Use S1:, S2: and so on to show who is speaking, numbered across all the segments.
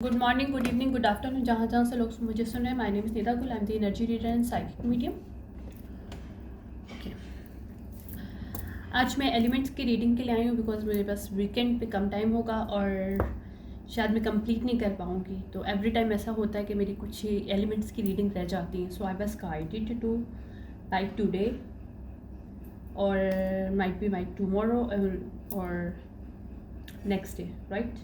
S1: Good morning, good evening, good afternoon, जहाँ जहाँ से लोग मुझे सुन रहे हैं। माय नेम इज़ निदा गुल, I am the energy reader and psychic medium. Okay, आज मैं एलिमेंट्स की रीडिंग के लिए आई हूँ बिकॉज मेरे पास वीकेंड पे कम टाइम होगा और शायद मैं कंप्लीट नहीं कर पाऊँगी। तो एवरी टाइम ऐसा होता है कि मेरी कुछ एलिमेंट्स की रीडिंग रह जाती हैं। So I was guided to write today और माइट टुमारो और next day, right?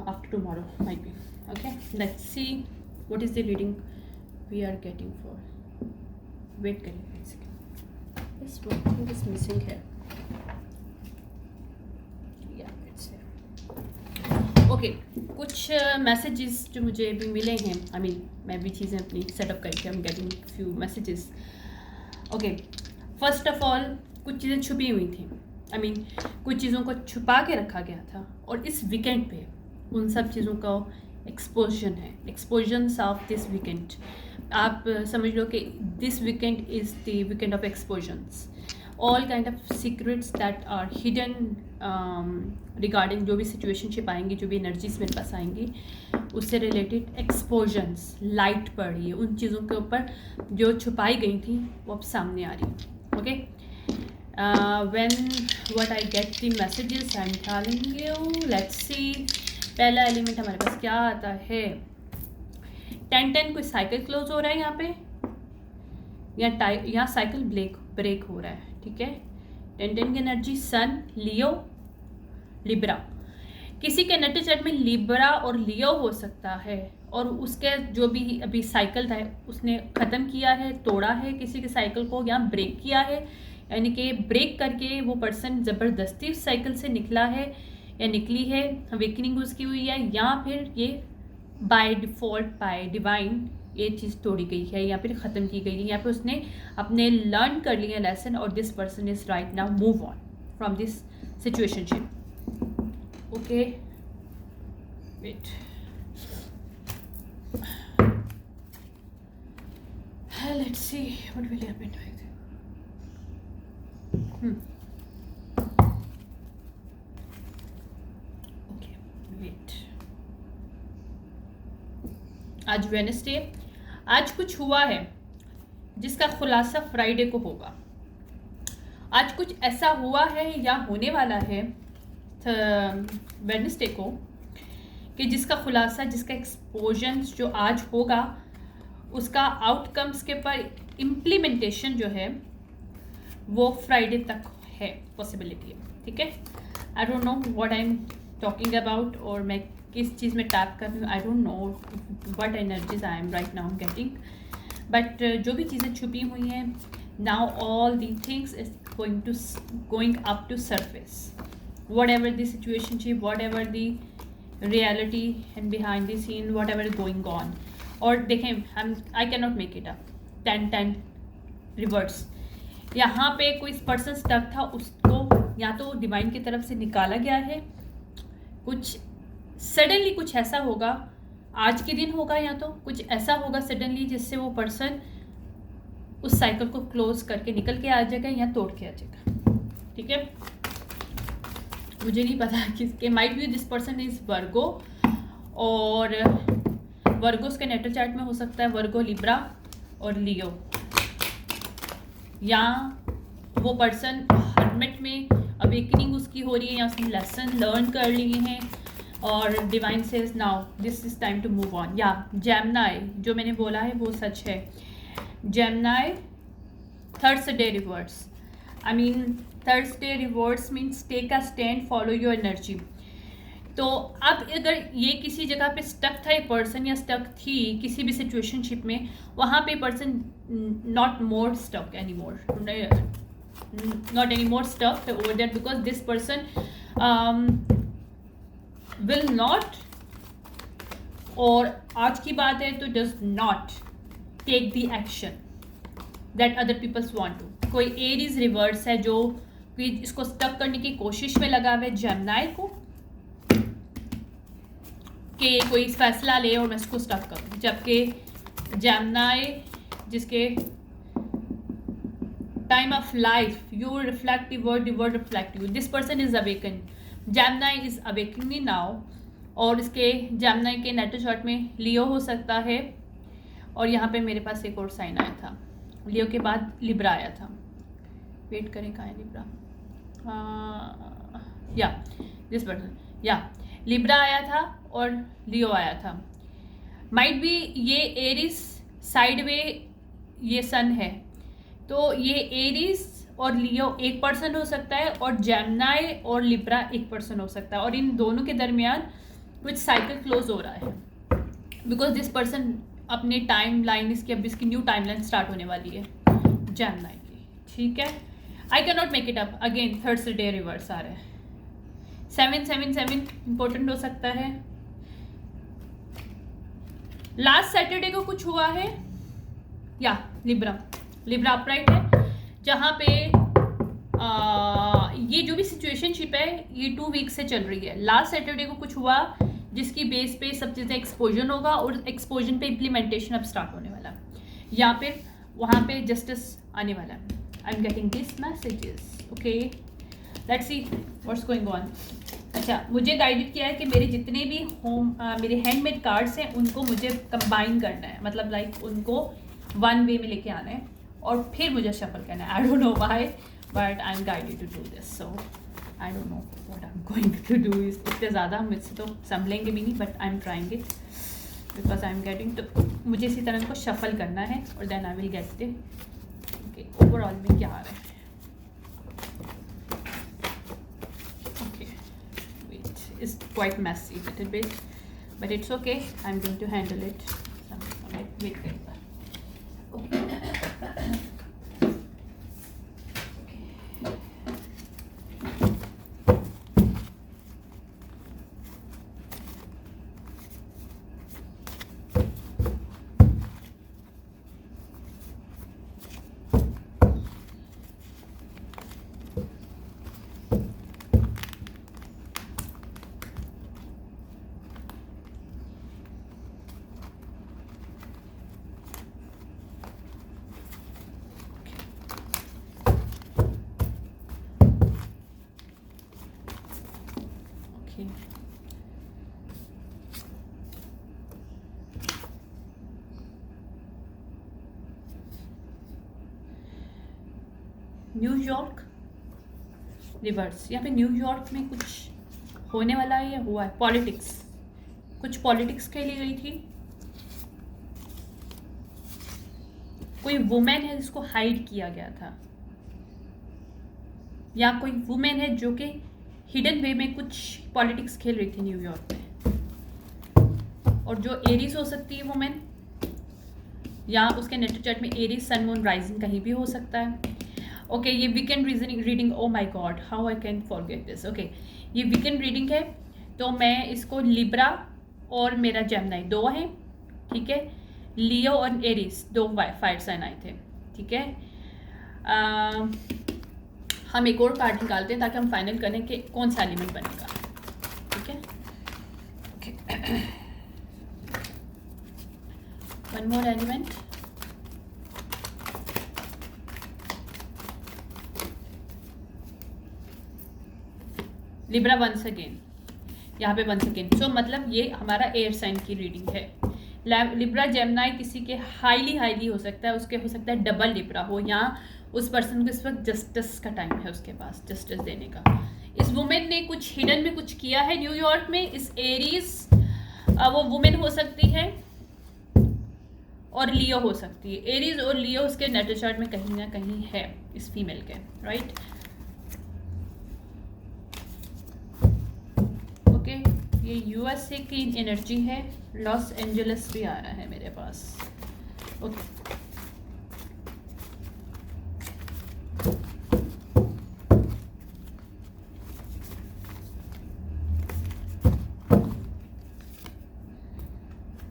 S1: After tomorrow might be. Okay, let's see what is the reading we are getting for. Wait करिए एक second. This one thing is missing here. Yeah, it's here. Okay, कुछ messages जो मुझे भी मिले हैं. I mean, मैं भी चीज़ें अपनी सेटअप करके I'm getting few messages. Okay, first of all कुछ चीज़ें छुपी हुई थी. I mean, कुछ चीज़ों को छुपा के रखा गया था और इस वीकेंड पे उन सब चीज़ों का एक्सपोजन है, एक्सपोजन्स ऑफ दिस वीकेंड। आप समझ लो कि this weekend is the weekend of exposures. All kind of secrets that are hidden regarding जो भी सिचुएशनशिप आएंगी, जो भी एनर्जीज मेरे पास आएंगी, उससे रिलेटेड एक्सपोजन्स, लाइट पड़ रही है उन चीज़ों के ऊपर जो छुपाई गई थी, वो अब सामने आ रही है। Okay, when what I get the messages I'm telling you, let's see। पहला एलिमेंट हमारे पास क्या आता है? 10-10 कोई साइकिल क्लोज हो रहा है यहाँ पे, या साइकिल ब्रेक हो रहा है। ठीक है, 10-10 की एनर्जी सन, लियो, लिब्रा। किसी के नेटिव चार्ट में लिब्रा और लियो हो सकता है और उसके जो भी अभी साइकिल था उसने ख़त्म किया है, तोड़ा है किसी के साइकिल को, या ब्रेक किया है, यानी कि ब्रेक करके वो पर्सन ज़बरदस्ती उस साइकिल से निकला है या निकली है, अवेकनिंग उसकी हुई है, या फिर ये बाय डिफ़ॉल्ट बाय डिवाइन ये चीज़ तोड़ी गई है या फिर ख़त्म की गई है, या फिर उसने अपने लर्न कर लिया लेसन और this person is right now move on from this situationship. Okay, wait, let's see what will happen. Okay, wait, आज वेडनेसडे, आज कुछ हुआ है जिसका खुलासा फ्राइडे को होगा। आज कुछ ऐसा हुआ है या होने वाला है वेडनेसडे को कि जिसका खुलासा, जिसका एक्सपोजन्स जो आज होगा, उसका आउटकम्स के पर इम्प्लीमेंटेशन जो है वो फ्राइडे तक है, पॉसिबिलिटी है। ठीक है, I don't know what I am talking about और मैं किस चीज़ में टैप कर रही हूँ। I don't know what energies I am right now getting, but जो भी चीज़ें छुपी हुई हैं, now all the things is going up to surface, whatever the situationship, whatever the reality and behind the scene, whatever going on. और देखें, I can not make it up. 10-10 reverse, यहाँ पे कोई person stuck था, उसको या तो divine की तरफ से निकाला गया है, कुछ सडनली कुछ ऐसा होगा, आज के दिन होगा, या तो कुछ ऐसा होगा सडनली जिससे वो पर्सन उस साइकिल को क्लोज करके निकल के आ जाएगा या तोड़ के आ जाएगा। ठीक है, मुझे नहीं पता किसके, might be this person is वर्गो, और वर्गोस के नेटल चार्ट में हो सकता है वर्गो, लिब्रा और लियो, या वो पर्सन हर्मिट में अवेकनिंग उसकी हो रही है या उसने लेसन लर्न कर लिए हैं और divine says now this is time to move on. या जेमिनी, जो मैंने बोला है वो सच है। Gemini Thursday reverse, I mean Thursday reverse means take a stand, follow your energy. तो अब अगर ये किसी जगह पे स्टक था ये पर्सन, या स्टक थी किसी भी सिचुएशनशिप में, वहाँ पे person not more stuck any more, not anymore stuck over there, because this person will not, और आज की बात है तो does not take the action that other people want to। कोई एरीज रिवर्स है जो कि इसको स्टक करने की कोशिश में लगा हुआ है जेमिनी को, कि कोई फैसला ले और मैं इसको स्टक करूँ, जबकि जेमिनी जिसके time of life you reflect the word reflect you, this person is awakened, Gemini is awakening now और इसके जेमिनी के नेटल चार्ट में लियो हो सकता है। और यहाँ पे मेरे पास एक और साइन आया था, लियो के बाद लिब्रा आया था। वेट करें, कहाँ है लिब्रा? या दिस पर्सन, या लिब्रा आया था और लियो आया था। माइट बी ये एरिस साइड वे ये सन है, तो ये एरिस और लियो एक पर्सन हो सकता है और जेमिनी और लिब्रा एक पर्सन हो सकता है, और इन दोनों के दरमियान कुछ साइकिल क्लोज हो रहा है बिकॉज दिस पर्सन अपने टाइम लाइन इसकी न्यू टाइम लाइन स्टार्ट होने वाली है जेमिनी की, ठीक है। I can not make it up again, Thursday reverse आ रहा है। 777 इंपॉर्टेंट हो सकता है। लास्ट सैटरडे को कुछ हुआ है, या लिब्रा अपराइट है, जहाँ पे ये जो भी सिचुएशनशिप है ये 2 वीक से चल रही है। लास्ट सैटरडे को कुछ हुआ जिसकी बेस पे सब चीज़ें एक्सपोजन होगा और एक्सपोजन पे इम्प्लीमेंटेशन अब स्टार्ट होने वाला है, या फिर वहाँ पे जस्टिस आने वाला है। आई am getting this messages, okay, let's see what's going on. अच्छा, मुझे गाइडेड किया है कि मेरे जितने भी मेरे हैंडमेड कार्ड्स हैं उनको मुझे कंबाइन करना है, मतलब लाइक उनको वन वे में लेके आना है और फिर मुझे शफल करना है। I don't know why but I am guided to do this, so I don't know what I am going to do. इतने ज़्यादा मुझसे तो संभलेंगे भी नहीं, but I am trying it because I am getting to, मुझे इसी तरह को शफल करना है और then I will get it. Okay, overall में क्या आ रहा है? Is quite messy little bit, but it's okay. I'm going to handle it. Wait. New York reverse, यहाँ पे न्यूयॉर्क में कुछ होने वाला है या हुआ है? पॉलिटिक्स, कुछ पॉलिटिक्स खेली गई थी। कोई वुमेन है जिसको हाइड किया गया था, या कोई वुमेन है जो कि हिडन वे में कुछ पॉलिटिक्स खेल रही थी न्यूयॉर्क में, और जो एरीज हो सकती है वुमेन, या उसके नेटल चार्ट में एरीज सन मून राइजिंग कहीं भी हो सकता है। ओके, ये weekend reading, O my God how I can forget this. Okay, ये वीकेंड रीडिंग है, तो मैं इसको लिब्रा और मेरा जेमिनी 2 हैं, ठीक है। लियो और एरीज 2 फायर साइन आए थे, ठीक है। हम एक और कार्ड निकालते हैं ताकि हम फाइनल करें कि कौन सा एलिमेंट बनेगा, ठीक है। Okay, one more element, Libra once again, यहाँ पे वंस अगेन। सो मतलब ये हमारा एयर साइन की रीडिंग है। लिब्रा जेमिनी किसी के हाईली हो सकता है, उसके हो सकता है डबल लिब्रा हो, या उस पर्सन को इस वक्त जस्टिस का टाइम है, उसके पास जस्टिस देने का। इस वुमेन ने कुछ हिडन में कुछ किया है न्यूयॉर्क में। इस एरीज वो वुमेन हो सकती है और लियो हो सकती है। एरीज और लियो उसके नेटल चार्ट में कहीं ना कहीं है इस फीमेल के, राइट। ओके, ये यूएसए की एनर्जी है, लॉस एंजलिस भी आ रहा है मेरे पास। Okay,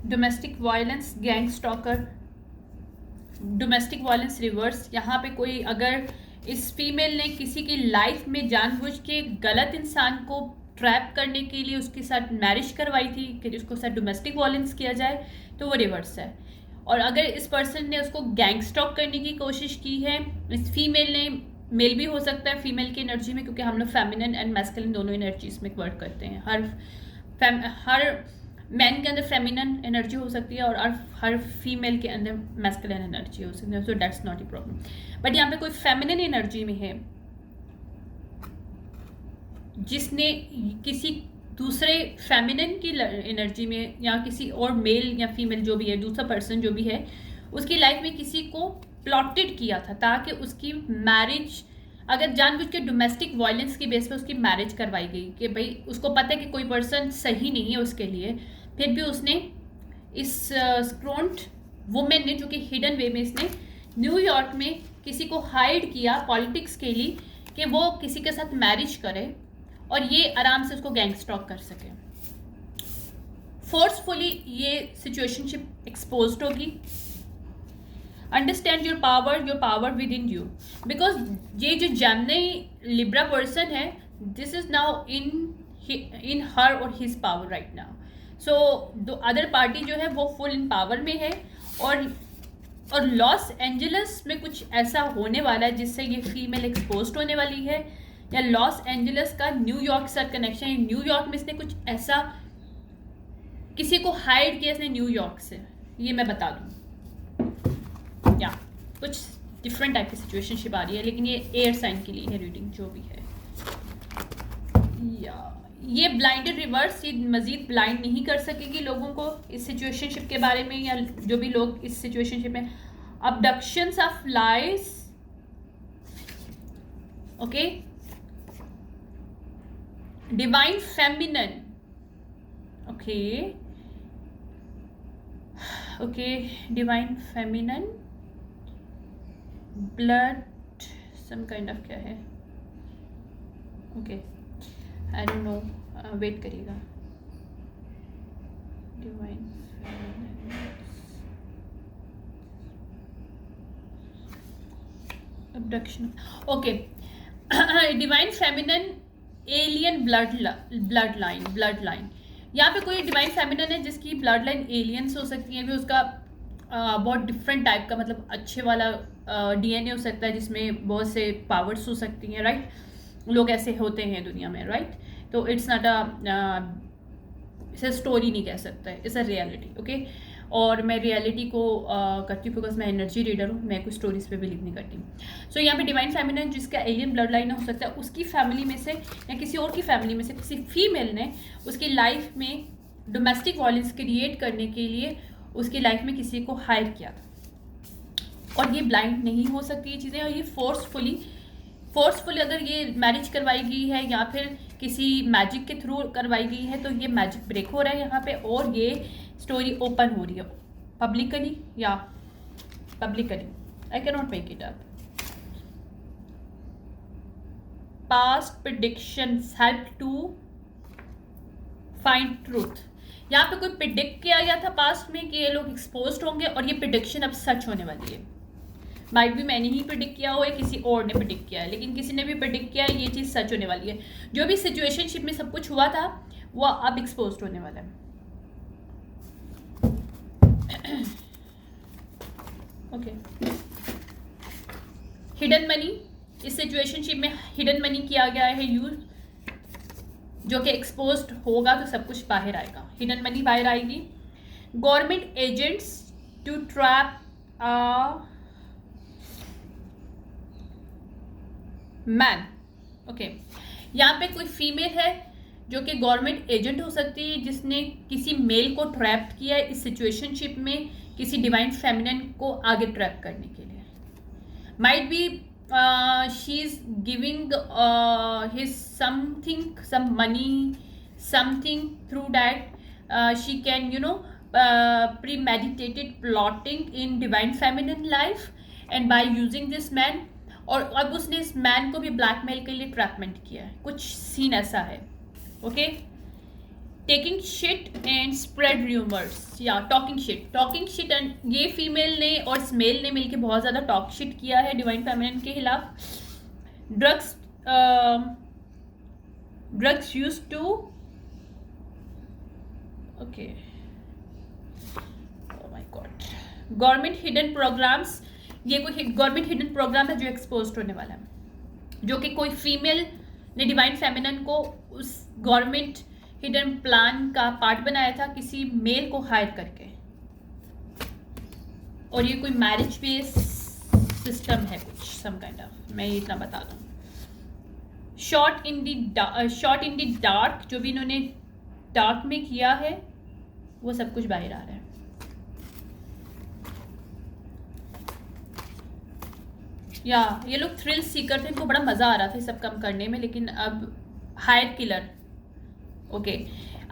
S1: domestic violence, gang stalker, domestic violence reverse. यहाँ पे कोई अगर इस फीमेल ने किसी की लाइफ में जानबूझ के गलत इंसान को ट्रैप करने के लिए उसके साथ मैरिज करवाई थी कि उसको साथ डोमेस्टिक वायलेंस किया जाए, तो वो रिवर्स है। और अगर इस पर्सन ने उसको गैंग स्टॉक करने की कोशिश की है, इस फीमेल ने, मेल भी हो सकता है फीमेल की एनर्जी में, क्योंकि हम लोग फेमिनिन एंड मैस्कुलिन दोनों एनर्जीज में वर्क करते हैं। हर हर मैन के अंदर फेमिनन एनर्जी हो सकती है और हर फीमेल के अंदर मैस्कुलिन एनर्जी हो सकती है, so that's not a problem. But यहाँ पे कोई फेमिनन एनर्जी में है जिसने किसी दूसरे फेमिनिन की एनर्जी में या किसी और मेल या फीमेल जो भी है, दूसरा पर्सन जो भी है, उसकी लाइफ में किसी को प्लॉटेड किया था ताकि उसकी मैरिज, अगर जानबूझ के डोमेस्टिक वायलेंस की बेस पे उसकी मैरिज करवाई गई कि भाई उसको पता है कि कोई पर्सन सही नहीं है उसके लिए, फिर भी उसने इस स्क्रोन्ट वुमेन ने, जो कि हिडन वे में इसने न्यूयॉर्क में किसी को हाइड किया पॉलिटिक्स के लिए कि वो किसी के साथ मैरिज करे और ये आराम से उसको गैंगस्टॉक कर सके। फोर्सफुली ये सिचुएशनशिप एक्सपोज्ड होगी। Understand your power with in you, because ये जो जेमिनी लिब्रा पर्सन है, दिस इज नाउ इन हर और his power right now. So the other party जो है वो फुल इन पावर में है और लॉस एंजलिस में कुछ ऐसा होने वाला है जिससे ये फीमेल एक्सपोज होने वाली है, या लॉस एंजलिस का न्यूयॉर्क से कनेक्शन है। न्यूयॉर्क में इसने कुछ ऐसा किसी को हाइड किया इसने न्यूयॉर्क से, ये मैं बता दूं। या कुछ डिफरेंट टाइप की सिचुएशनशिप आ रही है, लेकिन ये एयर साइन के लिए है रीडिंग जो भी है। या ये ब्लाइंडेड रिवर्स, ये मजीद ब्लाइंड नहीं कर सकेगी लोगों को इस सिचुएशनशिप के बारे में, या जो भी लोग इस सिचुएशनशिप में। Abductions of lies, okay, divine feminine, okay okay, divine feminine, blood some kind of क्या है, okay I don't know, wait करिएगा। Divine abduction, okay, divine feminine alien blood line. यहाँ पे कोई डिवाइन फेमिनन है जिसकी ब्लड लाइन एलियंस हो सकती है, भी उसका बहुत डिफरेंट टाइप का, मतलब अच्छे वाला डीएनए हो सकता है जिसमें बहुत से पावर्स हो सकती हैं, राइट? लोग ऐसे होते हैं दुनिया में, राइट? तो इट्स नॉट इसे स्टोरी नहीं कह सकते, इट्स अ रियलिटी, ओके। और मैं रियलिटी को करती हूँ बिकॉज मैं एनर्जी रीडर हूँ, मैं कुछ स्टोरीज पे बिलीव नहीं करती। सो यहाँ पे डिवाइन फेमिनन जिसका एलियन ब्लड लाइन हो सकता है, उसकी फैमिली में से या किसी और की फैमिली में से किसी फीमेल ने उसकी लाइफ में डोमेस्टिक वायलेंस क्रिएट करने के लिए उसकी लाइफ में किसी को हायर किया था। और ये ब्लाइंड नहीं हो सकती ये चीज़ें, और ये फोर्सफुली अगर ये मैरिज करवाई गई है या फिर किसी मैजिक के थ्रू करवाई गई है, तो ये मैजिक ब्रेक हो रहा है यहाँ पे, और ये स्टोरी ओपन हो रही है पब्लिकली, या publicly I can not make it up. Past predictions help to find truth. यहाँ पे कोई प्रिडिक्ट किया गया था पास्ट में कि ये लोग एक्सपोज्ड होंगे, और ये प्रिडिक्शन अब सच होने वाली है। माइट भी मैंने ही प्रिडिक्ट किया हो या किसी और ने प्रिडिक्ट किया है, लेकिन किसी ने भी प्रिडिक्ट किया है, ये चीज़ सच होने वाली है। जो भी सिचुएशनशिप में सब कुछ हुआ था वो अब एक्सपोज्ड होने वाला है। ओके, हिडन मनी, इस सिचुएशनशिप में हिडन मनी किया गया है यूज, जो कि एक्सपोज्ड होगा तो सब कुछ बाहर आएगा, हिडन मनी बाहर आएगी। Government agents to trap man, okay, यहाँ पे कोई फीमेल है जो कि गवर्नमेंट एजेंट हो सकती है जिसने किसी मेल को ट्रैप किया है इस सिचुएशनशिप में किसी डिवाइन फेमिनिन को आगे ट्रैप करने के लिए। Might be she is giving his something, some money, something, through that she can premeditated plotting in divine feminine life and by using this man, और अब उसने इस मैन को भी ब्लैकमेल के लिए ट्रैपमेंट किया है, कुछ सीन ऐसा है, okay. Taking shit and spread rumours, या टॉकिंग शिट, एंड ये फीमेल ने और इस मेल ने मिलकर बहुत ज़्यादा टॉक शिट किया है डिवाइन फेमिनिन के खिलाफ। Drugs use to, okay, government hidden programs, ये कोई गवर्नमेंट हिडन प्रोग्राम है जो एक्सपोज होने वाला है, जो कि कोई फीमेल ने डिवाइन फेमिनिन को उस गवर्नमेंट हिडन प्लान का पार्ट बनाया था किसी मेल को हायर करके, और ये कोई मैरिज बेस्ड सिस्टम है कुछ, सम काइंड ऑफ, मैं ये इतना बता दूं। शॉट इन द डार्क, जो भी इन्होंने डार्क में किया है वो सब कुछ बाहर आ रहा है। या ये लोग थ्रिल सीकर थे, इनको बड़ा मज़ा आ रहा था सब काम करने में, लेकिन अब हायर किलर। ओके,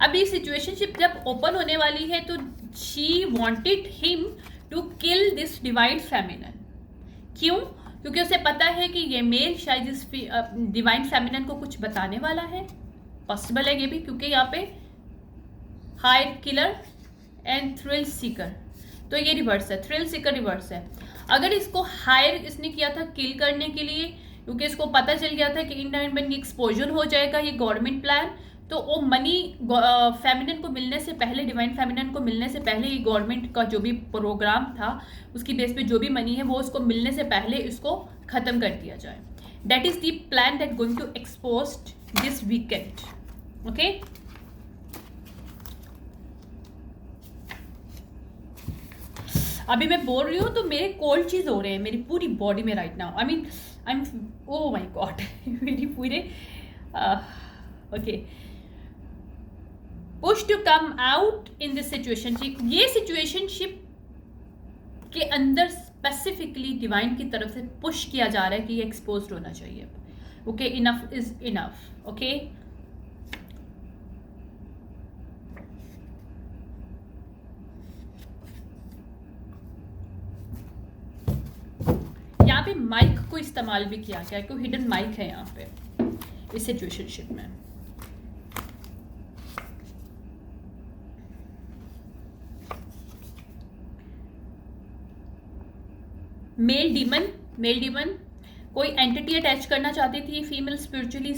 S1: अभी सिचुएशनशिप जब ओपन होने वाली है तो she wanted him to kill this divine feminine. क्यों? क्योंकि उसे पता है कि ये मेल शायद इस डिवाइन फेमिनिन को कुछ बताने वाला है। पॉसिबल है ये भी, क्योंकि यहाँ पे hire killer and thrill seeker, तो ये रिवर्स है, थ्रिल सीकर रिवर्स है। अगर इसको हायर इसने किया था किल करने के लिए, क्योंकि इसको पता चल गया था कि इंडियन की एक्सपोजर हो जाएगा ये गवर्नमेंट प्लान, तो वो मनी फेमिनिन को मिलने से पहले, डिवाइन फेमिनिन को मिलने से पहले, ये गवर्नमेंट का जो भी प्रोग्राम था उसकी बेस पे जो भी मनी है वो उसको मिलने से पहले इसको ख़त्म कर दिया जाए। That is the plan that going to expose this weekend. Okay, अभी मैं बोल रही हूँ तो मेरे कोल्ड चीज हो रहे हैं मेरी पूरी बॉडी में right now. I am oh my god मेरी पूरे okay. Push to come out in this situationship, ये सिचुएशनशिप के अंदर स्पेसिफिकली डिवाइन की तरफ से पुश किया जा रहा है कि ये एक्सपोज होना चाहिए। Okay, enough is enough. Okay, यहाँ पे माइक को इस्तेमाल भी किया गया, क्योंकि हिडन माइक है यहाँ पे इस सिचुएशनशिप में। मेल डीमन कोई एंटिटी अटैच करना चाहती थी फीमेल स्पिरिचुअली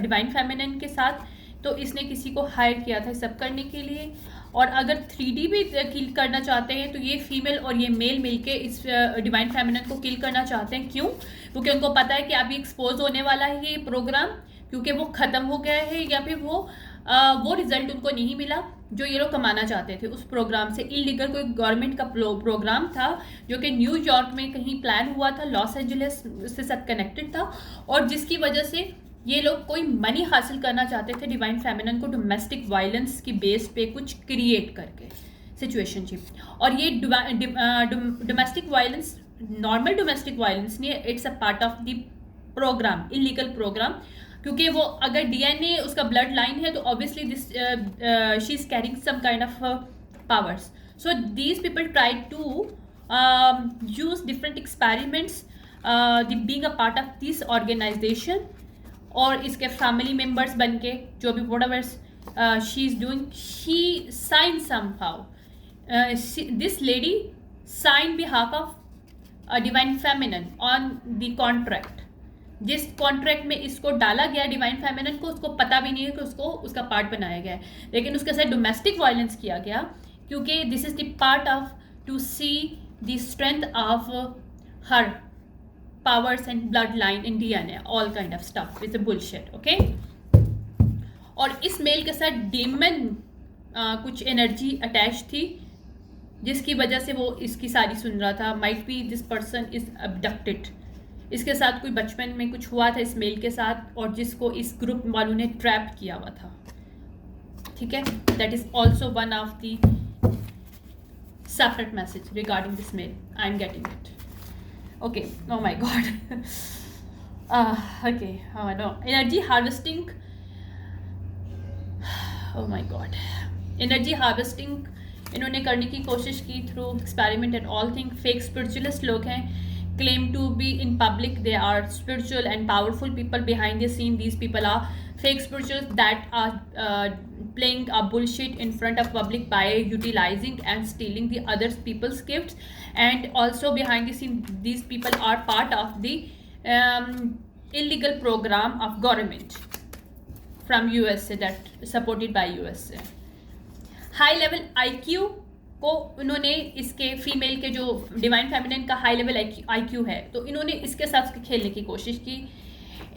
S1: डिवाइन फेमिनिन के साथ, तो इसने किसी को हायर किया था सब करने के लिए। और अगर 3D भी किल करना चाहते हैं तो ये फीमेल और ये मेल मिलके इस डिवाइन फेमिनिन को किल करना चाहते हैं। क्यों? क्योंकि उनको पता है कि अभी एक्सपोज होने वाला है ये प्रोग्राम, क्योंकि वो ख़त्म हो गया है, या फिर वो रिजल्ट उनको नहीं मिला जो ये लोग कमाना चाहते थे उस प्रोग्राम से। इलीगल कोई गवर्नमेंट का प्रोग्राम था जो कि न्यूयॉर्क में कहीं प्लान हुआ था, लॉस एंजलिस से साथ कनेक्टेड था, और जिसकी वजह से ये लोग कोई मनी हासिल करना चाहते थे डिवाइन फेमिनिन को डोमेस्टिक वायलेंस की बेस पे कुछ क्रिएट करके सिचुएशनशिप। और ये domestic violence normal domestic violence नहीं है, it's a part of the program, illegal program. क्योंकि वो अगर डीएनए उसका ब्लड लाइन है तो obviously this she is carrying some kind of powers. So these people try to use different experiments being a part of this organisation, और इसके family members बन के जो भी whatever she is doing, she sign somehow, this lady sign behalf of divine feminine on the contract. जिस contract में इसको डाला गया डिवाइन फेमिनिन को, उसको पता भी नहीं है कि उसको उसका पार्ट बनाया गया है, लेकिन उसके साथ डोमेस्टिक वायलेंस किया गया, क्योंकि this is the part of to see the strength of her powers and bloodline in DNA, all kind of stuff. It's a bullshit, okay? और इस मेल के साथ डेमन कुछ एनर्जी अटैच थी जिसकी वजह से वो इसकी सारी सुन रहा था। Might be this person is abducted, इसके साथ कोई बचपन में कुछ हुआ था इस मेल के साथ, और जिसको इस ग्रुप वालों ने ट्रैप किया हुआ था। ठीक है, that is also one of the separate message regarding this mail. I am getting it. Okay, oh my god. Okay, oh no, energy harvesting. Oh my god, energy harvesting इन्होंने करने की कोशिश की through experiment and all thing. Fake spiritualist लोग हैं, claim to be in public they are spiritual and powerful people. Behind the scene these people are fake spirituals that are playing a bullshit in front of public by utilizing and stealing the other people's gifts. And also behind the scene these people are part of the illegal program of government from USA that supported by USA. High level IQ को इन्होंने इसके female के जो divine feminine का high level IQ है, तो इन्होंने इसके साथ खेलने की कोशिश की।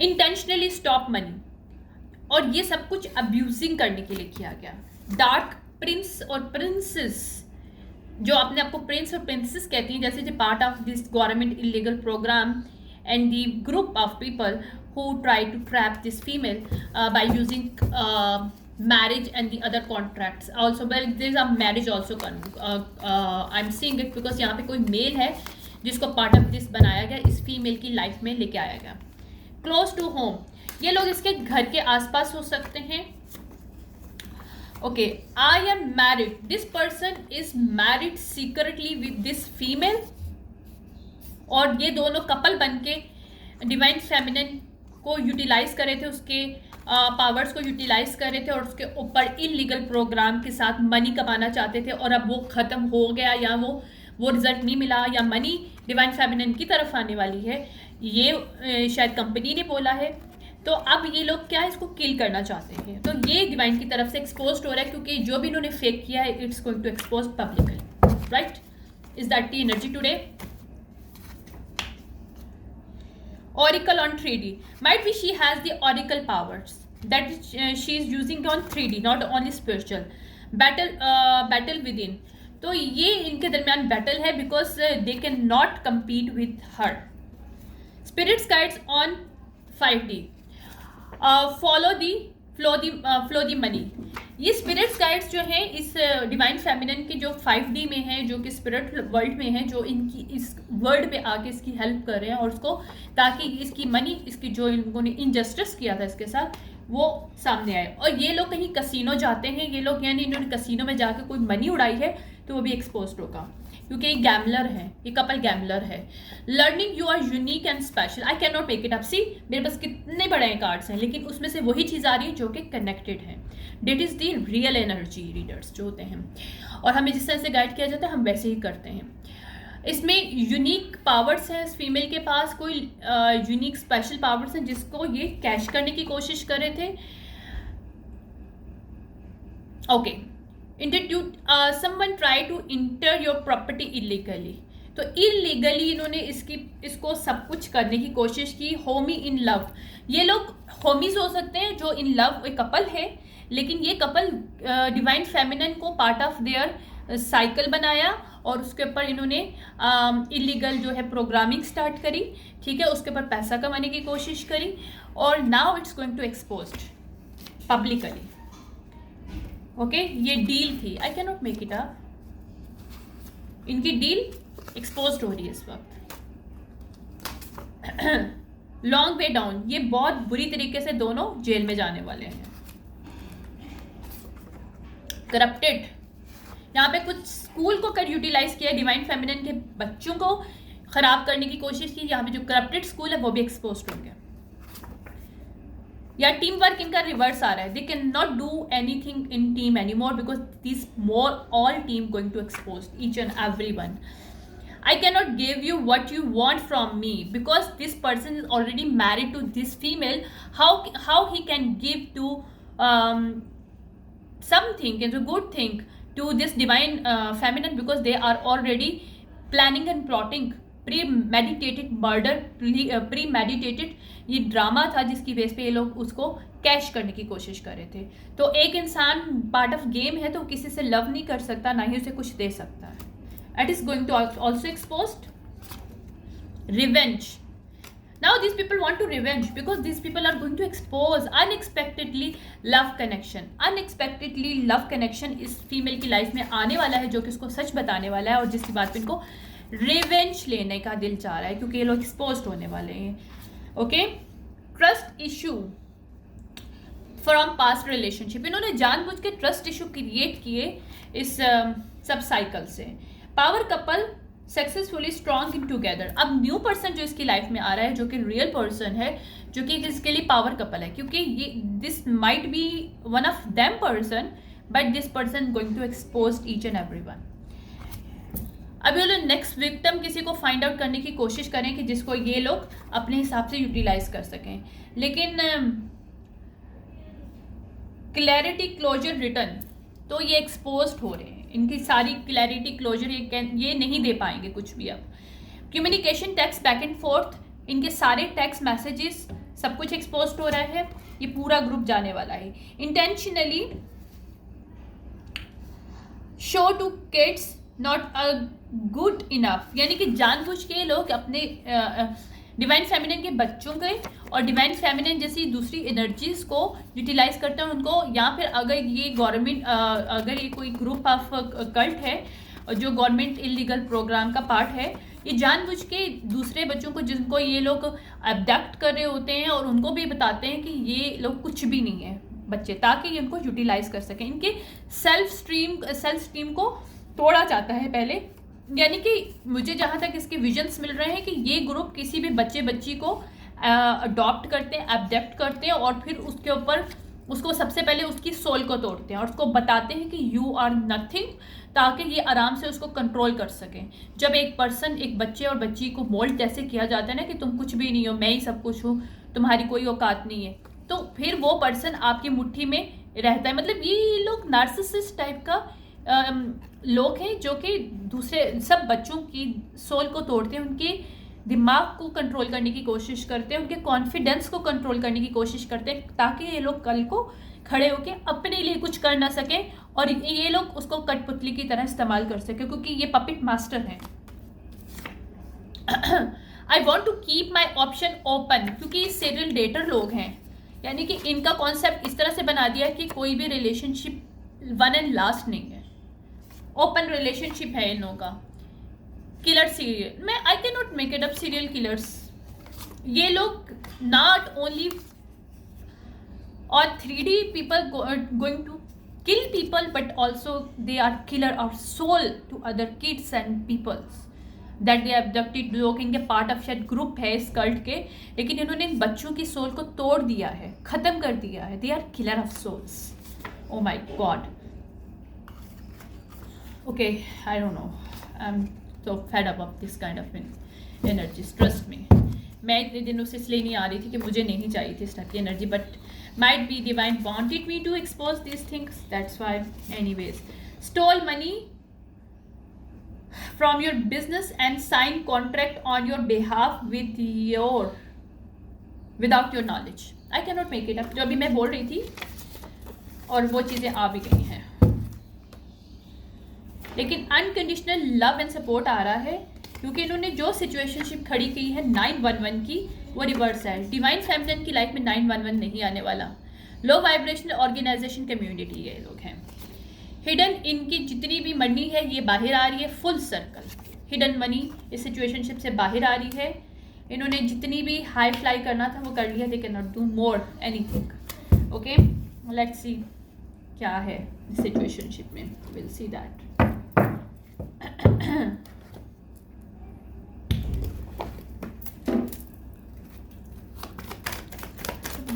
S1: इंटेंशनली स्टॉप मनी, और ये सब कुछ अब्यूजिंग करने के लिए किया गया। डार्क प्रिंस और प्रिंसेस, जो अपने आपको प्रिंस और प्रिंसेस कहती हैं, जैसे जो part of this government illegal program and the group of people who try to trap this female by using marriage and the other contracts also. Well, there is a marriage also I'm seeing it because यहाँ पे कोई mail है जिसको part of this बनाया गया, इस female की life में लेके आया गया। क्लोज टू होम, ये लोग इसके घर के आसपास हो सकते हैं। Okay, I am married, this person is married secretly with this female, और ये दोनों कपल बन के डिवाइन फेमिनिन को यूटिलाइज कर रहे थे, उसके पावर्स को यूटिलाइज कर रहे थे और उसके ऊपर इलीगल प्रोग्राम के साथ मनी कमाना चाहते थे, और अब वो ख़त्म हो गया या वो रिजल्ट नहीं मिला या मनी डिवाइन फेमिनिन की तरफ आने वाली है, ये शायद कंपनी ने बोला है। तो अब ये लोग क्या इसको किल करना चाहते हैं, तो ये डिवाइन की तरफ से एक्सपोज हो रहा है, क्योंकि जो भी इन्होंने फेक किया है it's going to expose publicly, right? Is that the energy today? Oracle on 3D, might be she has the oracle powers that she is using on 3D, not only spiritual battle within. तो ये इनके दरमियान battle है because they can not compete with her. Spirits guides on 5D, follow the flow the money. ये spirits guides जो हैं इस divine feminine के जो 5D में हैं, जो कि स्पिरिट वर्ल्ड में हैं, जो इनकी इस वर्ल्ड पे आके इसकी हेल्प कर रहे हैं और उसको, ताकि इसकी मनी, इसकी जो इन्होंने इनजस्टिस किया था इसके साथ, वो सामने आए। और ये लोग कहीं कसिनो जाते हैं, ये लोग यानी इन्होंने कसिनो में जाकर कोई मनी उड़ाई है तो वो भी एक्सपोज होगा, क्योंकि ये गैमलर है, ये कपल गैमलर है। Learning you are unique and special, I can not make it up. See मेरे पास कितने बड़े कार्ड्स हैं, लेकिन उसमें से वही चीज़ आ रही है जो कि कनेक्टेड है। That is the real energy readers जो होते हैं, और हमें जिस तरह से गाइड किया जाता है हम वैसे ही करते हैं। इसमें यूनिक पावर्स हैं, इस फीमेल के पास कोई यूनिक स्पेशल पावर्स हैं जिसको ये कैश करने की कोशिश कर रहे थे। Okay, someone try to enter your property illegally, तो इलीगली इन्होंने इसको सब कुछ करने की कोशिश की। होमी इन लव, ये लोग होमीज हो सकते हैं जो इन लव, एक कपल है, लेकिन ये कपल डिवाइन फेमिनिन को पार्ट ऑफ देयर साइकिल बनाया और उसके ऊपर इन्होंने इलीगल जो है प्रोग्रामिंग स्टार्ट करी, ठीक है, उसके ऊपर पैसा कमाने की कोशिश करी, और now it's going to exposed publicly. Okay, ये डील थी, I can not make it up, इनकी डील एक्सपोज हो रही है इस वक्त। लॉन्ग वे डाउन, ये बहुत बुरी तरीके से दोनों जेल में जाने वाले हैं। करप्टेड, यहाँ पे कुछ स्कूल को कर यूटिलाइज किया, डिवाइन फेमिनिन के बच्चों को खराब करने की कोशिश की। यहाँ पे जो करप्टेड स्कूल है वो भी एक्सपोज होंगे। या टीम वर्क इनका रिवर्स आ रहा है, they can not do anything in team any more because this more all team going to expose each and every one. I cannot give you what you want from me because this person is already married to this female. How he can give to something, a good thing to this divine feminine, because they are already planning and plotting premeditated murder, premeditated ये drama था जिसकी base पे ये लोग उसको cash करने की कोशिश कर रहे थे। तो एक इंसान पार्ट ऑफ गेम है तो किसी से लव नहीं कर सकता, ना ही उसे कुछ दे सकता है। It is going to also exposed revenge. Now these people want to revenge because these people are going to expose unexpectedly love connection. Unexpectedly love connection इस फीमेल की लाइफ में आने वाला है, जो कि उसको सच बताने वाला है और जिसकी बात पे इनको रिवेंज लेने का दिल चाह रहा है, क्योंकि ये लोग एक्सपोज होने वाले हैं। Okay, trust issue from past relationship, इन्होंने जानबूझ के ट्रस्ट इशू क्रिएट किए इस सब साइकिल से। Power couple successfully strong in together, अब न्यू पर्सन जो इसकी लाइफ में आ रहा है, जो कि रियल पर्सन है, जो कि इसके लिए पावर कपल है, क्योंकि ये this might be one of them person, but this person going to expose each and every one. अब ये लोग नेक्स्ट विक्टिम किसी को फाइंड आउट करने की कोशिश करें कि जिसको ये लोग अपने हिसाब से यूटिलाइज कर सकें, लेकिन क्लैरिटी क्लोजर रिटर्न, तो ये एक्सपोज हो रहे हैं, इनकी सारी क्लैरिटी क्लोजर ये नहीं दे पाएंगे कुछ भी। अब communication text back and fourth, इनके सारे टेक्स्ट मैसेजेस सब कुछ एक्सपोज हो रहा है। ये पूरा ग्रुप जाने वाला है। Intentionally show to kids not a good enough, यानी कि जानबूझ के लोग अपने डिवाइन फेमिनिन के बच्चों के और डिवाइन फेमिनिन जैसी दूसरी एनर्जीज को यूटिलाइज करते हैं उनको, या फिर अगर ये गवर्नमेंट अगर ये कोई ग्रुप ऑफ कल्ट है जो गवर्नमेंट इलीगल प्रोग्राम का पार्ट है, ये जानबूझ के दूसरे बच्चों को जिनको ये लोग अबडक्ट कर रहे होते हैं और उनको भी बताते हैं कि ये लोग कुछ भी नहीं है बच्चे, ताकि ये उनको यूटिलाइज कर सकें। इनके सेल्फ स्ट्रीम को तोड़ा जाता है पहले, यानी कि मुझे जहाँ तक इसके विजन्स मिल रहे हैं कि ये ग्रुप किसी भी बच्ची को अडॉप्ट करते हैं, एबडक्ट करते हैं और फिर उसके ऊपर उसको सबसे पहले उसकी सोल को तोड़ते हैं और उसको बताते हैं कि यू आर नथिंग, ताकि ये आराम से उसको कंट्रोल कर सकें। जब एक पर्सन एक बच्चे और बच्ची को मोल्ड जैसे किया जाता है ना कि तुम कुछ भी नहीं हो, मैं ही सब कुछ हूँ, तुम्हारी कोई औकात नहीं है, तो फिर वो पर्सन आपकी मुट्ठी में रहता है। मतलब ये लोग नार्सिसिस्ट टाइप का लोग हैं जो कि दूसरे सब बच्चों की सोल को तोड़ते हैं, उनके दिमाग को कंट्रोल करने की कोशिश करते हैं, उनके कॉन्फिडेंस को कंट्रोल करने की कोशिश करते हैं, ताकि ये लोग कल को खड़े होकर अपने लिए कुछ कर ना सकें और ये लोग उसको कठपुतली की तरह इस्तेमाल कर सकें, क्योंकि ये पपेट मास्टर हैं। I want to keep my option open, क्योंकि सीरियल डेटर लोग हैं, यानी कि इनका कॉन्सेप्ट इस तरह से बना दिया है कि कोई भी रिलेशनशिप वन एंड लास्ट नहीं है, ओपन रिलेशनशिप है इन लोगों का। किलर सीरियल, मैं आई can not make it up, serial killers, ये लोग नॉट ओनली और 3D people going to kill people, but also they are killer of soul to other kids and peoples that they abducted। लोग इनके part of शायद group है इस cult के, लेकिन इन्होंने इन बच्चों की सोल को तोड़ दिया है, ख़त्म कर दिया है। They are killer of souls. Oh my god, okay, I don't know, I am so fed up of this kind of energies, trust me. मैं इतने दिनों से इसलिए नहीं आ रही थी कि मुझे नहीं चाहिए थी इस टाइप की energy, but might be divine wanted me to expose these things, that's why। anyways, stole money from your business and sign contract on your behalf without your knowledge। I cannot make it up, जो अभी मैं बोल रही थी और वो चीज़ें आ भी गई हैं, लेकिन अनकंडीशनल लव एंड सपोर्ट आ रहा है, क्योंकि इन्होंने जो सिचुएशनशिप खड़ी की है 911 की, वो रिवर्स है। डिवाइन फेमिनिन की लाइफ में 911 नहीं आने वाला। लो वाइब्रेशनल ऑर्गेनाइजेशन कम्युनिटी ये लोग हैं। हिडन इनकी जितनी भी मनी है ये बाहर आ रही है, फुल सर्कल हिडन मनी इस सिचुएशनशिप से बाहर आ रही है। इन्होंने जितनी भी हाई फ्लाई करना था वो कर लिया, दे can not do more anything. Okay, let's see क्या है इस सिचुएशनशिप में, will see that.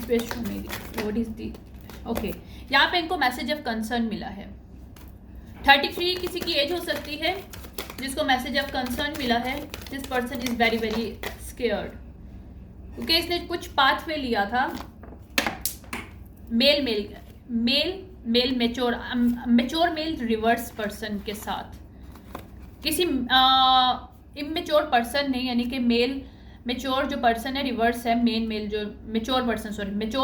S1: What is the okay, यहाँ पे इनको मैसेज ऑफ कंसर्न मिला है। 33 किसी की एज हो सकती है जिसको मैसेज ऑफ कंसर्न मिला है। This person is very very scared, क्योंकि इसने कुछ पाथवे लिया था male mature male reverse person के साथ, किसी इमेच्योर पर्सन नहीं, यानी कि मेल मेच्योर जो पर्सन है रिवर्स है, मेल जो मेच्योर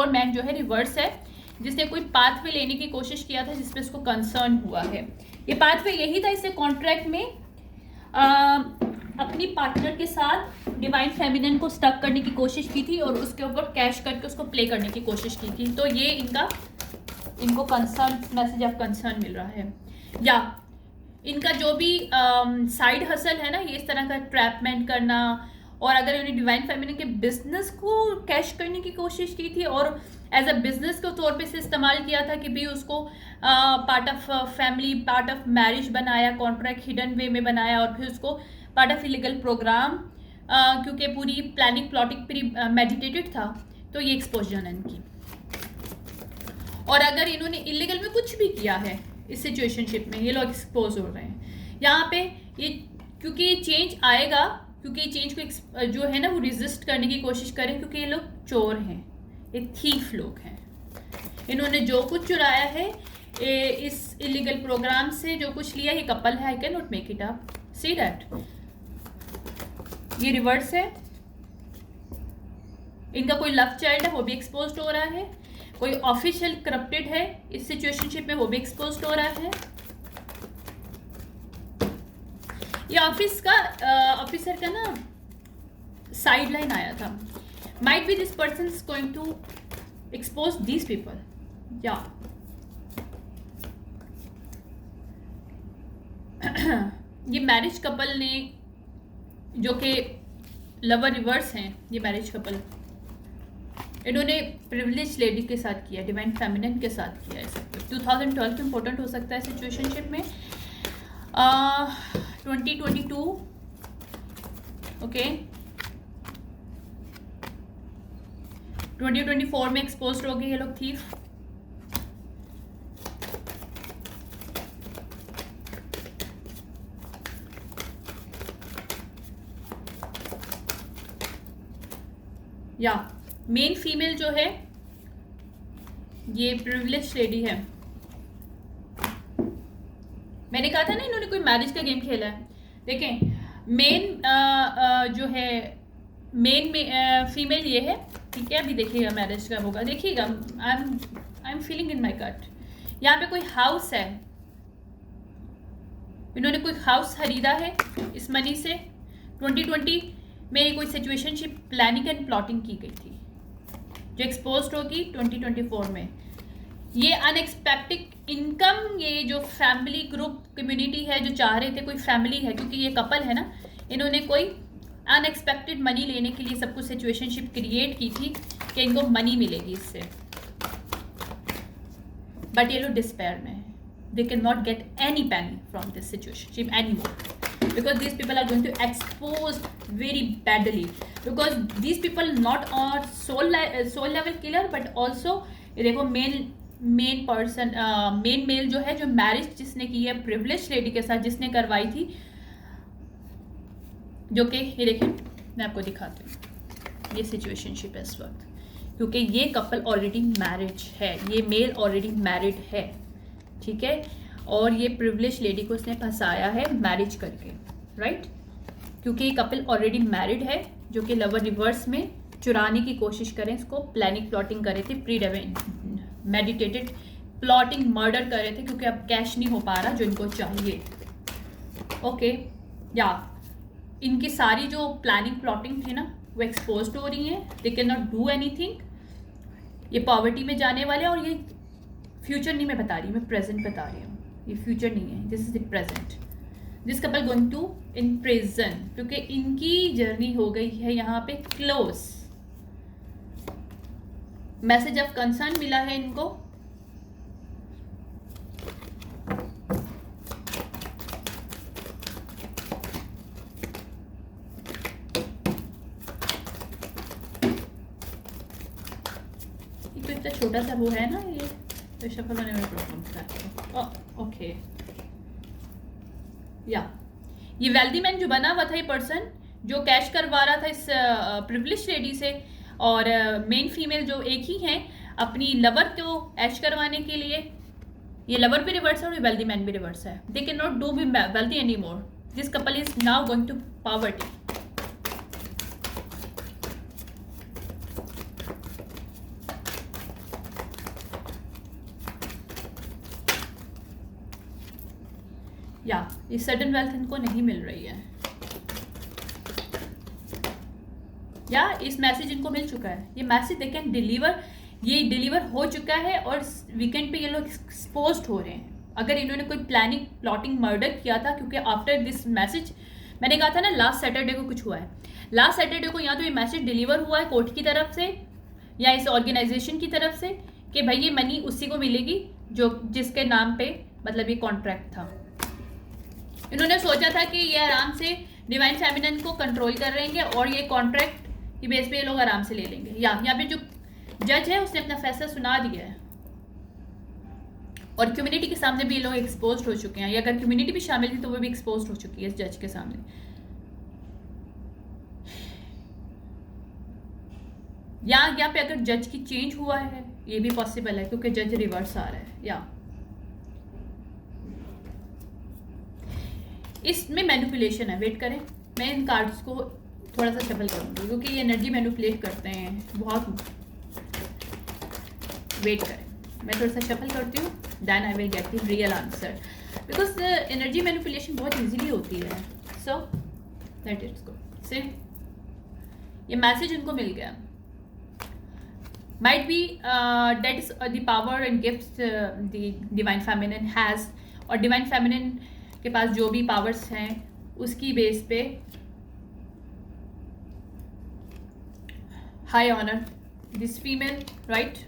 S1: मैन जो है रिवर्स है, जिसने कोई पाथवे लेने की कोशिश किया था जिसपे उसको कंसर्न हुआ है। ये पाथवे यही था, इससे कॉन्ट्रैक्ट में अपनी पार्टनर के साथ डिवाइन फेमिनिन को स्टक करने की कोशिश की थी और उसके ऊपर कैश करके उसको प्ले करने की कोशिश की थी। तो ये इनको कंसर्न मैसेज ऑफ कंसर्न मिल रहा है, या इनका जो भी साइड हसल है ना, ये इस तरह का ट्रैपमेंट करना, और अगर उन्हें डिवाइन फेमिनिन के बिजनेस को कैश करने की कोशिश की थी और एज अ बिजनेस के तौर पे से इस्तेमाल किया था कि भी उसको part of family, part of marriage बनाया, कॉन्ट्रैक्ट हिडन वे में बनाया और फिर उसको पार्ट ऑफ इलीगल प्रोग्राम, क्योंकि पूरी प्लानिंग प्लॉटिंग प्री मेडिटेटेड था, तो ये एक्सपोजर है इनकी। और अगर इन्होंने इलीगल में कुछ भी किया है इस सिचुएशनशिप में, ये लोग एक्सपोज हो रहे हैं यहाँ पे। ये क्योंकि ये चेंज आएगा, क्योंकि ये चेंज को जो है ना वो रेजिस्ट करने की कोशिश करें, क्योंकि ये लोग चोर हैं, ये थीफ लोग हैं। इन्होंने जो कुछ चुराया है इस इलीगल प्रोग्राम से, जो कुछ लिया, ये कपल है, I can not make it up, see that. ये रिवर्स है, इनका कोई लव चाइल्ड है, वो भी एक्सपोज हो रहा है। कोई ऑफिशियल करप्टेड है इस सिचुएशनशिप में, वो भी एक्सपोज हो रहा है। ये ऑफिसर का ना साइड लाइन आया था, might be this person is going to expose these people. या ये मैरिज कपल ने, जो कि लवर रिवर्स हैं, ये मैरिज कपल, इन्होंने प्रिविलेज लेडी के साथ किया, डिवाइन फेमिनिन के साथ किया है। सब 2012 में इम्पोर्टेंट हो सकता है सिचुएशनशिप में। 2022 ओके 2024 में एक्सपोज हो गए ये लोग थीफ। या मेन फीमेल जो है ये प्रिविलेज लेडी है। मैंने कहा था ना इन्होंने कोई मैरिज का गेम खेला है। देखें मेन जो है मेन फीमेल ये है, ठीक है। अभी देखिएगा मैरिज का होगा, देखिएगा। आई एम फीलिंग इन माई गट। यहाँ पे कोई हाउस है, इन्होंने कोई हाउस खरीदा है इस मनी से। 2020 में कोई सिचुएशनशिप प्लानिंग एंड प्लॉटिंग की गई थी जो एक्सपोज होगी 2024 में। ये अनएक्सपेक्टेड इनकम, ये जो फैमिली ग्रुप कम्युनिटी है जो चाह रहे थे कोई फैमिली है, क्योंकि ये कपल है ना, इन्होंने कोई अनएक्सपेक्टेड मनी लेने के लिए सब कुछ सिचुएशनशिप क्रिएट की थी कि इनको मनी मिलेगी इससे। बट ये लोग डिस्पेयर में है, they can not get any Penney from this situationship any more, because these people are going to expose very badly, because these people not are soul level killer but also ये देखो main person main mail जो है, जो marriage जिसने की है privilege lady के साथ, जिसने करवाई थी, जो कि ये देखिए मैं आपको दिखाती हूँ ये सिचुएशनशिप है इस वक्त, क्योंकि ये कपल ऑलरेडी मैरिज है, ये मेल ऑलरेडी मैरिड है, ठीक है। और ये प्रिविलेज लेडी को उसने फंसाया है मैरिज करके, राइट, क्योंकि ये कपल ऑलरेडी मैरिड है, जो कि लवर रिवर्स में चुराने की कोशिश करें, इसको प्लानिंग प्लॉटिंग करे थे, प्री मेडिटेटेड प्लॉटिंग मर्डर करे थे, क्योंकि अब कैश नहीं हो पा रहा जो इनको चाहिए। ओके या इनकी सारी जो प्लानिंग प्लॉटिंग थी ना वो एक्सपोज हो रही हैं, दे कैन नॉट डू एनीथिंग। ये पॉवर्टी में जाने वाले, और ये फ्यूचर नहीं मैं बता रही, मैं प्रेजेंट बता रही हूँ, ये फ्यूचर नहीं है, this is the present. This couple going to in prison, क्योंकि इनकी जर्नी हो गई है यहाँ पे क्लोज। मैसेज ऑफ कंसर्न मिला है इनको, ये तो इतना छोटा सा वो है ना, ये तो शफल होने में प्रॉब्लम था। ओके या ये वेल्दी मैन जो बना हुआ था, ये पर्सन जो कैश करवा रहा था इस प्रिविलेज लेडी से, और मेन फीमेल जो एक ही हैं अपनी लवर को ऐश करवाने के लिए, ये लवर भी रिवर्स है और ये वेल्दी मैन भी रिवर्स है। They can not do be wealthy any more, this couple is now going to poverty. या ये सडन वेल्थ इनको नहीं मिल रही है, या इस मैसेज इनको मिल चुका है, ये मैसेज दे कैन डिलीवर, ये डिलीवर हो चुका है, और वीकेंड पे ये लोग एक्सपोज्ड हो रहे हैं। अगर इन्होंने कोई प्लानिंग प्लॉटिंग मर्डर किया था, क्योंकि आफ्टर दिस मैसेज, मैंने कहा था ना लास्ट सैटरडे को कुछ हुआ है, लास्ट सैटरडे को या तो ये मैसेज डिलीवर हुआ है कोर्ट की तरफ से या इस ऑर्गेनाइजेशन की तरफ से कि भाई ये मनी उसी को मिलेगी जो जिसके नाम पे मतलब ये कॉन्ट्रैक्ट था। इन्होंने सोचा था कि ये आराम से डिवाइन फेमिनिन को कंट्रोल कर रहेंगे और ये कॉन्ट्रैक्ट की बेस पे ये लोग आराम से ले लेंगे। यहाँ पे जो जज है उसने अपना फैसला सुना दिया है, और कम्युनिटी के सामने भी ये लोग एक्सपोज हो चुके हैं, या अगर कम्युनिटी भी शामिल थी तो वो भी एक्सपोज हो चुकी है इस जज के सामने। यहाँ पे अगर जज की चेंज हुआ है ये भी पॉसिबल है, क्योंकि जज रिवर्स आ रहा है। या इसमें मैनिपुलेशन है, वेट करें, मैं इन कार्ड्स को थोड़ा सा शफल करूँगी क्योंकि ये एनर्जी मैनिपुलेट करते हैं बहुत। वेट करें, मैं थोड़ा सा शफल करती हूँ, then I will get the real answer, because energy manipulation बहुत ईजीली होती है. So let it go. से ये मैसेज इनको मिल गया. Might be that is the power and gifts the divine feminine has, और divine feminine के पास जो भी powers हैं उसकी बेस पे high honor this female, right?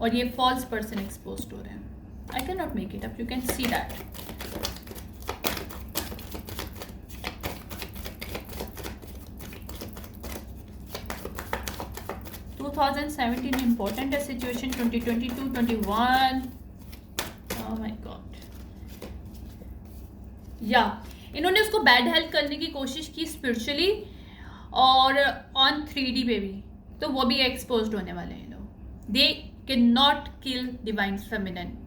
S1: और ये false person exposed हो रहे हैं. I cannot make it up, you can see that. important situation, 2022, 21. Oh my god. या इन्होंने उसको बैड हेल्प करने की कोशिश की स्पिरिचुअली और ऑन 3D पे भी, तो वो भी एक्सपोज्ड होने वाले हैं लोग. दे can not kill divine feminine.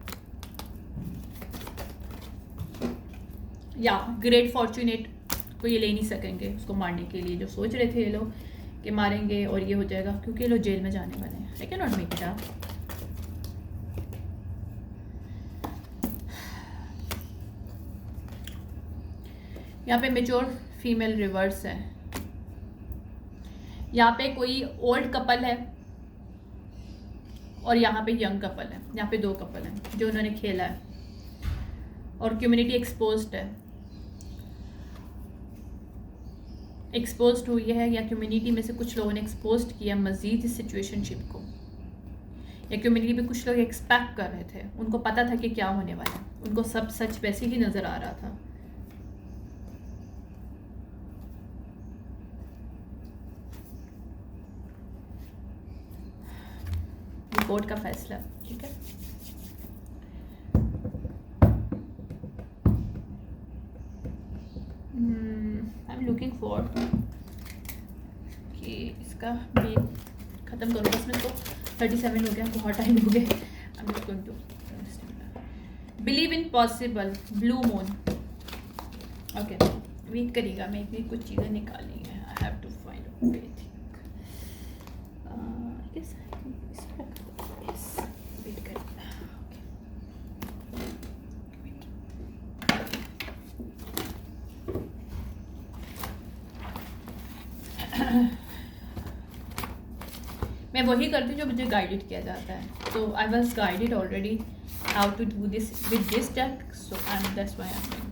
S1: या ग्रेट फॉर्चुनेट को ये ले नहीं सकेंगे उसको मारने के लिए, जो सोच रहे थे ये लोग कि मारेंगे और ये हो जाएगा, क्योंकि ये लोग जेल में जाने वाले हैं. आई can not make it up. यहाँ पे मेच्योर फीमेल रिवर्स है. यहाँ पे कोई ओल्ड कपल है और यहाँ पे यंग कपल है. यहाँ पे दो कपल हैं जो उन्होंने खेला है और कम्युनिटी एक्सपोज्ड है. एक्सपोज्ड हुई है या कम्युनिटी में से कुछ लोगों ने एक्सपोज्ड किया मज़ीद इस सिचुएशनशिप को, या कम्युनिटी में कुछ लोग एक्सपेक्ट कर रहे थे, उनको पता था कि क्या होने वाला है, उनको सब सच वैसे ही नज़र आ रहा था. कोर्ट का फैसला, ठीक है. आई एम लुकिंग फॉर कि इसका भी ख़त्म करो बस. मैं तो 37 हो गया, बहुत टाइम हो गया. I am just going to believe in possible blue moon. Okay, wait करिएगा, मैं इतनी कुछ चीज़ें निकालनी है. I have to find out wait करिएगा. मैं वही करती हूँ जो मुझे गाइडेड किया जाता है. तो I was guided already how to do this with this deck, so I am that's why I am.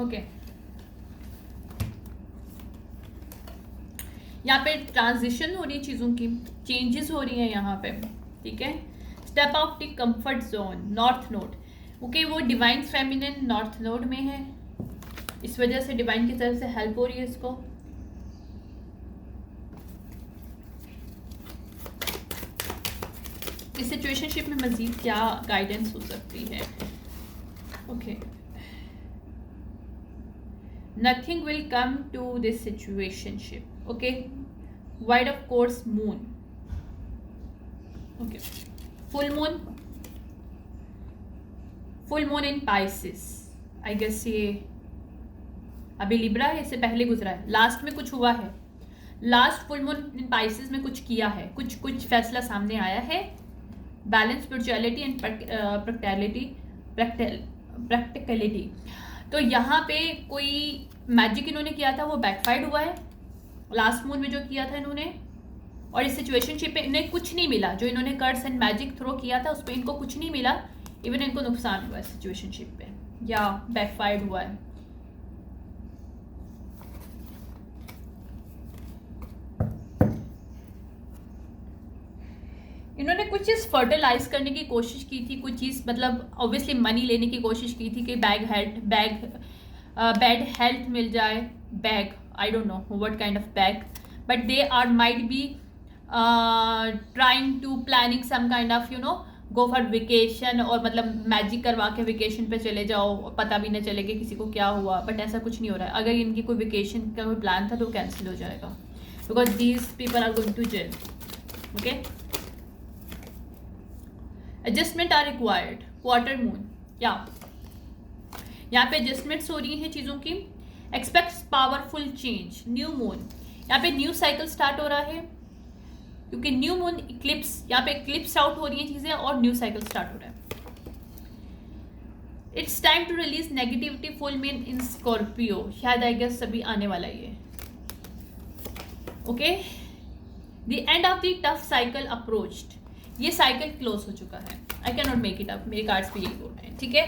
S1: Okay, यहाँ पे ट्रांजिशन हो रही है, चीज़ों की चेंजेस हो रही हैं यहाँ पे, ठीक है. Step out the comfort zone, north node. Okay, वो डिवाइन फेमिनिन नॉर्थ नोड में है, इस वजह से डिवाइन की तरफ से हेल्प हो रही है इसको. इस सिचुएशनशिप में मजीद क्या गाइडेंस हो सकती है. Okay, nothing will come to this situationship. Okay, wide of course moon. Okay, full moon in Pisces. I guess ये अभी लिब्रा है, इससे पहले गुजरा है, लास्ट में कुछ हुआ है. लास्ट फुल मून इन पाइसेस में कुछ किया है, कुछ फैसला सामने आया है. Balance, spirituality and practicality. तो यहाँ पे कोई मैजिक इन्होंने किया था, वो बैकफायर्ड हुआ है लास्ट मून में जो किया था इन्होंने. और इस सिचुएशनशिप पे इन्हें कुछ नहीं मिला, जो इन्होंने कर्स एंड मैजिक थ्रो किया था उस पर इनको कुछ नहीं मिला. इवन इनको नुकसान हुआ है सिचुएशनशिप पे, या बैकफायर्ड हुआ है. इन्होंने कुछ चीज़ फर्टिलाइज करने की कोशिश की थी, कुछ चीज़ मतलब ऑब्वियसली मनी लेने की कोशिश की थी कि बैड हेल्थ मिल जाए. Bag, I don't know what kind of bag, but they are might be trying to planning some kind of go for vacation, और मतलब मैजिक करवा के वेकेशन पे चले जाओ और पता भी न चले कि किसी को क्या हुआ, बट ऐसा कुछ नहीं हो रहा है. अगर इनकी कोई वेकेशन का कोई प्लान था तो कैंसिल हो जाएगा, because these people are going to jail. Okay, adjustment are required. Quarter moon, यहाँ पे एडजस्टमेंट्स हो रही हैं चीज़ों की. Expect powerful change. New moon, यहाँ पे न्यू साइकिल स्टार्ट हो रहा है, क्योंकि न्यू मून इक्लिप्स, यहाँ पे इक्लिप्स आउट हो रही है चीज़ें और न्यू साइकिल स्टार्ट हो रहा है. It's time to release negativity. Full moon in Scorpio, शायद आई गेस सभी आने वाला ये. Okay, the end of the tough cycle approached. ये साइकिल क्लोज हो चुका है. I can not make it up, मेरे कार्ड्स पे यही बोल रहे हैं. ठीक है,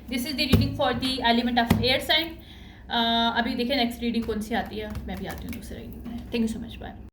S1: this is the reading for the element of air sign. अभी देखिए नेक्स्ट रीडिंग कौन सी आती है. मैं भी आती हूँ दूसरे रीडिंग में. Thank you so much, bye.